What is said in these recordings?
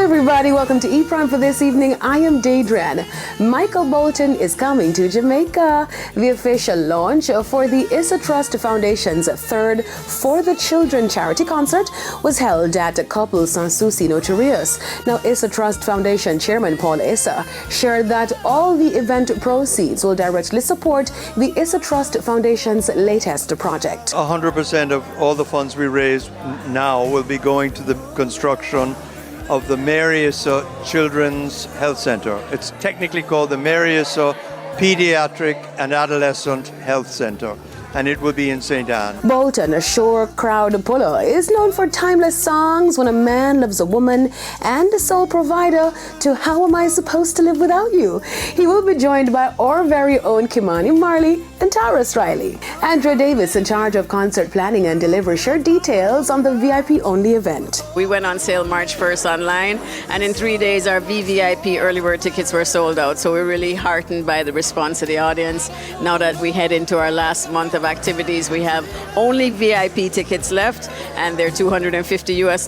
everybody, welcome to E-Prime for this evening. I am Daedran. Michael Bolton is coming to Jamaica. The official launch for the ISSA Trust Foundation's third For the Children charity concert was held at Couple Sans Souci Notorious. Now, ISSA Trust Foundation Chairman Paul ISSA shared that all the event proceeds will directly support the ISSA Trust Foundation's latest project. 100% of all the funds we raise now will be going to the construction of the Mary ISSA Children's Health Center. It's technically called the Mary ISSA Pediatric and Adolescent Health Center, and it will be in St. Anne. Bolton, a shore crowd puller, is known for timeless songs When a Man Loves a Woman and a sole provider to How Am I Supposed to Live Without You. He will be joined by our very own Kimani Marley and Taurus Riley. Andrea Davis, in charge of concert planning and delivery, shared details on the VIP-only event. We went on sale March 1st online, and in 3 days our VVIP early bird tickets were sold out. So we're really heartened by the response of the audience. Now that we head into our last month of activities, we have only VIP tickets left, and they're $250 US.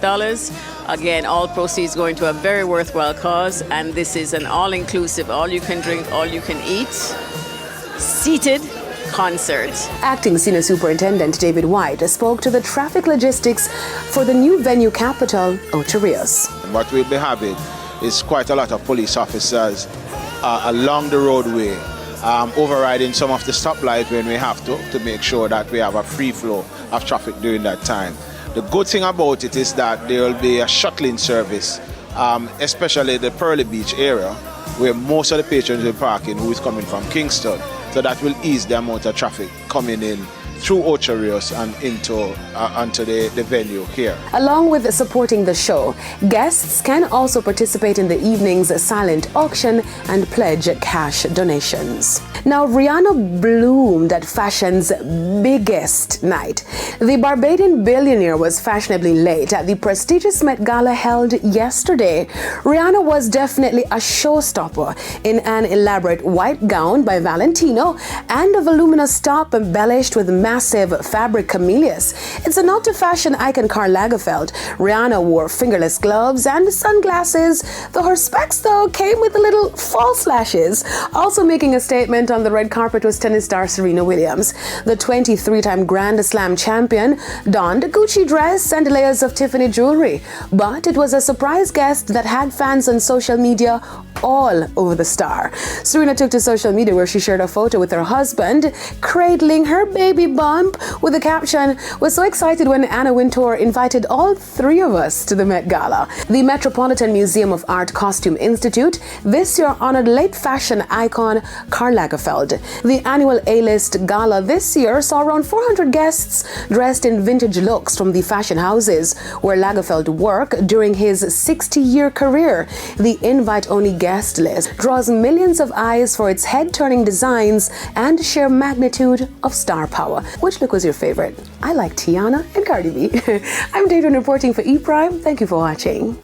Again, all proceeds going to a very worthwhile cause, and this is an all-inclusive, all-you-can-drink, all-you-can-eat, seated concert. Acting Senior Superintendent David White spoke to the traffic logistics for the new venue capital, Ocho Rios. What we'll be having is quite a lot of police officers along the roadway, overriding some of the stoplights when we have to make sure that we have a free flow of traffic during that time. The good thing about it is that there will be a shuttling service, especially the Pearly Beach area, where most of the patrons will parking who is coming from Kingston. So that will ease the amount of traffic coming in through Ocho Rios and onto the venue here. Along with supporting the show, guests can also participate in the evening's silent auction and pledge cash donations. Now, Rihanna bloomed at fashion's biggest night. The Barbadian billionaire was fashionably late at the prestigious Met Gala held yesterday. Rihanna was definitely a showstopper in an elaborate white gown by Valentino and a voluminous top embellished with massive fabric camellias. It's a nod to fashion icon Karl Lagerfeld. Rihanna wore fingerless gloves and sunglasses, though her specs, though, came with a little false lashes. Also making a statement on the red carpet was tennis star Serena Williams. The 23-time Grand Slam champion donned a Gucci dress and layers of Tiffany jewelry, but it was a surprise guest that had fans on social media all over the star. Serena took to social media where she shared a photo with her husband cradling her baby bump with the caption, "Was so excited when Anna Wintour invited all three of us to the Met Gala." The Metropolitan Museum of Art Costume Institute this year honored late fashion icon Karl Lagerfeld. The annual A-list gala this year saw around 400 guests dressed in vintage looks from the fashion houses where Lagerfeld worked during his 60-year career. The invite-only guest list draws millions of eyes for its head-turning designs and sheer magnitude of star power. Which look was your favorite? I like Tiana and Cardi B. I'm Daedran reporting for E-Prime. Thank you for watching.